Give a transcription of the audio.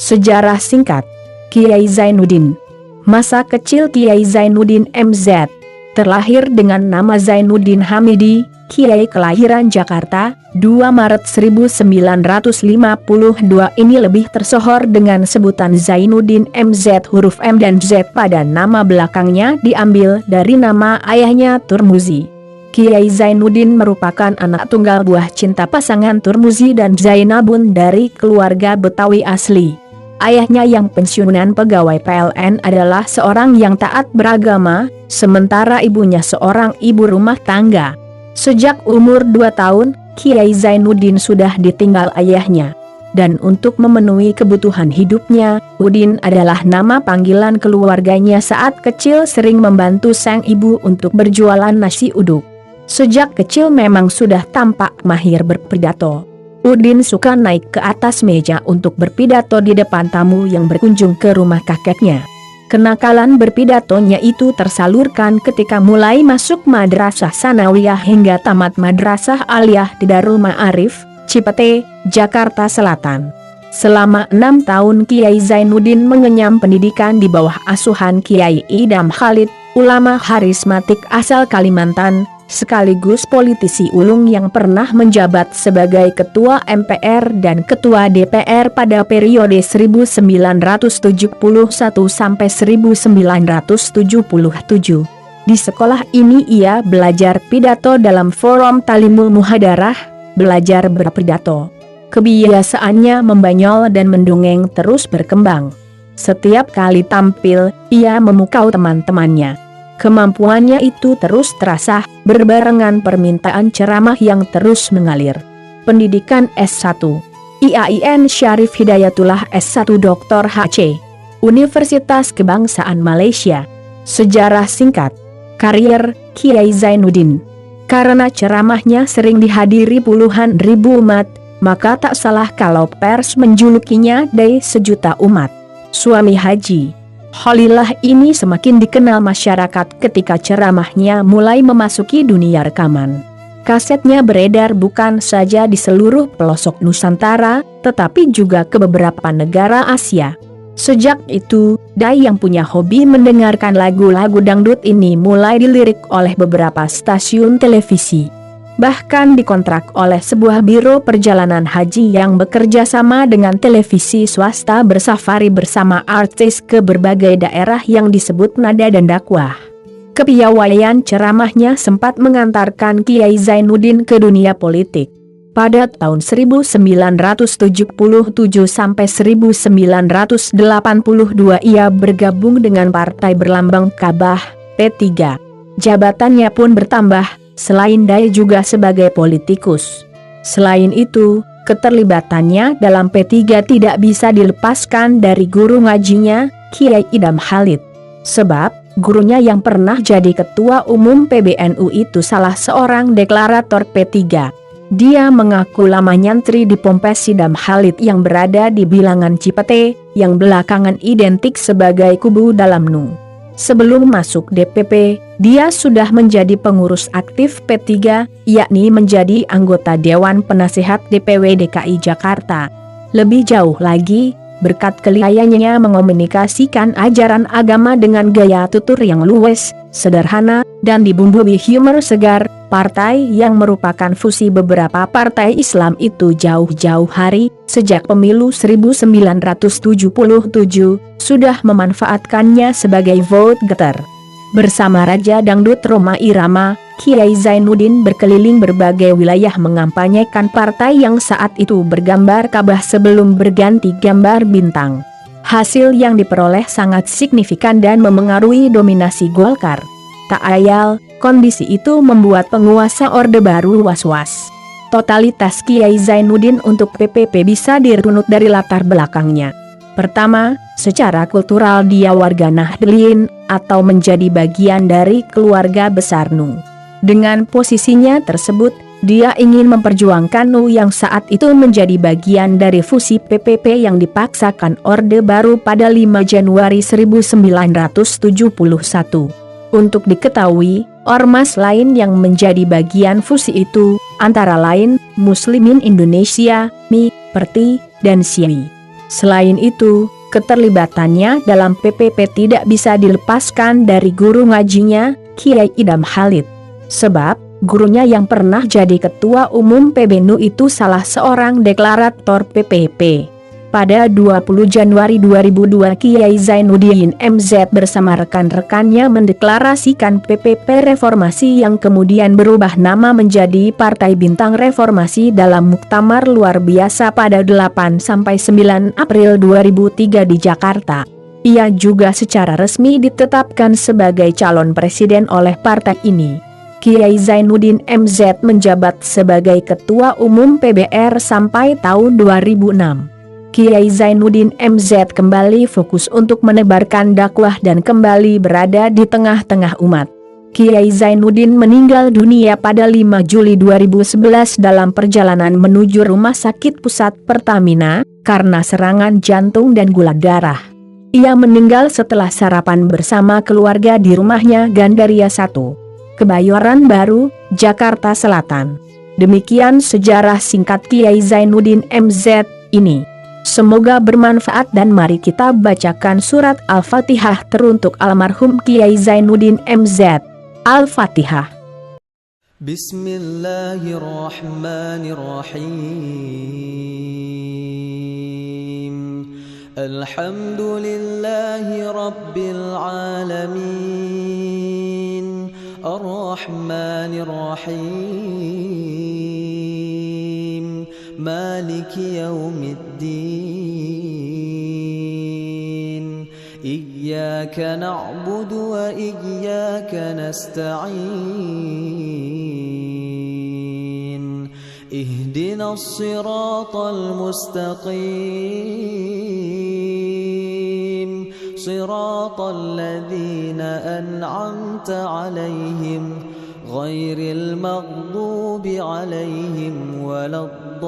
Sejarah singkat Kiai Zainuddin. Masa kecil Kiai Zainuddin MZ. Terlahir dengan nama Zainuddin Hamidi, Kiai kelahiran Jakarta, 2 Maret 1952 ini lebih tersohor dengan sebutan Zainuddin MZ. Huruf M dan Z pada nama belakangnya diambil dari nama ayahnya Turmuzi. Kiai Zainuddin merupakan anak tunggal buah cinta pasangan Turmuzi dan Zainabun dari keluarga Betawi asli. Ayahnya yang pensiunan pegawai PLN adalah seorang yang taat beragama, sementara ibunya seorang ibu rumah tangga. Sejak umur 2 tahun, Kiai Zainuddin sudah ditinggal ayahnya. Dan untuk memenuhi kebutuhan hidupnya, Udin adalah nama panggilan keluarganya saat kecil sering membantu sang ibu untuk berjualan nasi uduk. Sejak kecil memang sudah tampak mahir berpidato. Udin suka naik ke atas meja untuk berpidato di depan tamu yang berkunjung ke rumah kakeknya. Kenakalan berpidatonya itu tersalurkan ketika mulai masuk madrasah sanawiyah hingga tamat madrasah aliyah di Darul Ma'arif, Cipete, Jakarta Selatan. Selama 6 tahun Kiai Zainuddin mengenyam pendidikan di bawah asuhan Kiai Idam Khalid, ulama karismatik asal Kalimantan, sekaligus politisi ulung yang pernah menjabat sebagai Ketua MPR dan Ketua DPR pada periode 1971 sampai 1977. Di sekolah ini ia belajar pidato dalam forum Talimul Muhadarah, belajar berpidato. Kebiasaannya membanyol dan mendongeng terus berkembang. Setiap kali tampil, ia memukau teman-temannya. Kemampuannya itu terus terasah, berbarengan permintaan ceramah yang terus mengalir. Pendidikan S1 IAIN Syarif Hidayatullah S1 Dr. HC Universitas Kebangsaan Malaysia. Sejarah singkat karier Kiai Zainuddin. Karena ceramahnya sering dihadiri puluhan ribu umat, maka tak salah kalau pers menjulukinya Dai Sejuta Umat. Suami Haji Khalillah ini semakin dikenal masyarakat ketika ceramahnya mulai memasuki dunia rekaman. Kasetnya beredar bukan saja di seluruh pelosok Nusantara, tetapi juga ke beberapa negara Asia. Sejak itu, Dai yang punya hobi mendengarkan lagu-lagu dangdut ini mulai dilirik oleh beberapa stasiun televisi. Bahkan dikontrak oleh sebuah biro perjalanan haji yang bekerja sama dengan televisi swasta bersafari bersama artis ke berbagai daerah yang disebut nada dan dakwah. Kepiawaian ceramahnya sempat mengantarkan Kiai Zainuddin ke dunia politik. Pada tahun 1977 sampai 1982 ia bergabung dengan partai berlambang Kabah, P3. Jabatannya pun bertambah. Selain Dai juga sebagai politikus. Selain itu, keterlibatannya dalam P3 tidak bisa dilepaskan dari guru ngajinya, Kiai Idam Khalid. Sebab, gurunya yang pernah jadi ketua umum PBNU itu salah seorang deklarator P3. Dia mengaku lama nyantri di Ponpes Idam Khalid yang berada di bilangan Cipete, yang belakangan identik sebagai kubu dalam NU. Sebelum masuk DPP, dia sudah menjadi pengurus aktif P3, yakni menjadi anggota Dewan Penasehat DPW DKI Jakarta. Lebih jauh lagi, berkat kelihayannya mengomunikasikan ajaran agama dengan gaya tutur yang luwes, sederhana, dan dibumbui humor segar, partai yang merupakan fusi beberapa partai Islam itu jauh-jauh hari, sejak pemilu 1977, sudah memanfaatkannya sebagai vote getter. Bersama Raja Dangdut Rhoma Irama, Kiai Zainuddin berkeliling berbagai wilayah mengampanyekan partai yang saat itu bergambar Ka'bah sebelum berganti gambar bintang. Hasil yang diperoleh sangat signifikan dan memengaruhi dominasi Golkar. Tak ayal, kondisi itu membuat penguasa Orde Baru was-was. Totalitas Kiai Zainuddin untuk PPP bisa dirunut dari latar belakangnya. Pertama, secara kultural dia warga Nahdliyin, atau menjadi bagian dari keluarga besar NU. Dengan posisinya tersebut, dia ingin memperjuangkan NU yang saat itu menjadi bagian dari fusi PPP yang dipaksakan Orde Baru pada 5 Januari 1971. Untuk diketahui, ormas lain yang menjadi bagian fusi itu, antara lain Muslimin Indonesia, MI, Perti, dan SYI. Selain itu, keterlibatannya dalam PPP tidak bisa dilepaskan dari guru ngajinya, Kiai Idam Halid. Sebab, gurunya yang pernah jadi ketua umum PBNU itu salah seorang deklarator PPP. Pada 20 Januari 2002 Kiai Zainuddin MZ bersama rekan-rekannya mendeklarasikan PPP Reformasi yang kemudian berubah nama menjadi Partai Bintang Reformasi dalam muktamar luar biasa pada 8-9 April 2003 di Jakarta. Ia juga secara resmi ditetapkan sebagai calon presiden oleh partai ini. Kiai Zainuddin MZ menjabat sebagai Ketua Umum PBR sampai tahun 2006. Kiai Zainuddin MZ kembali fokus untuk menebarkan dakwah dan kembali berada di tengah-tengah umat. Kiai Zainuddin meninggal dunia pada 5 Juli 2011 dalam perjalanan menuju Rumah Sakit Pusat Pertamina, karena serangan jantung dan gula darah. Ia meninggal setelah sarapan bersama keluarga di rumahnya Gandaria 1, Kebayoran Baru, Jakarta Selatan. Demikian sejarah singkat Kiai Zainuddin MZ ini. Semoga bermanfaat dan mari kita bacakan surat Al-Fatihah teruntuk almarhum Kiai Zainuddin MZ. Al-Fatihah. Bismillahirrahmanirrahim. Alhamdulillahi Rabbil Alamin. Ar-Rahmanirrahim. Maliki yaumiddin. Iyyaka na'budu wa iyyaka nasta'in. Ihdinas siratal mustaqim. Siratal ladzina an'amta 'alaihim ghairil maghdubi 'alaihim waladdallin.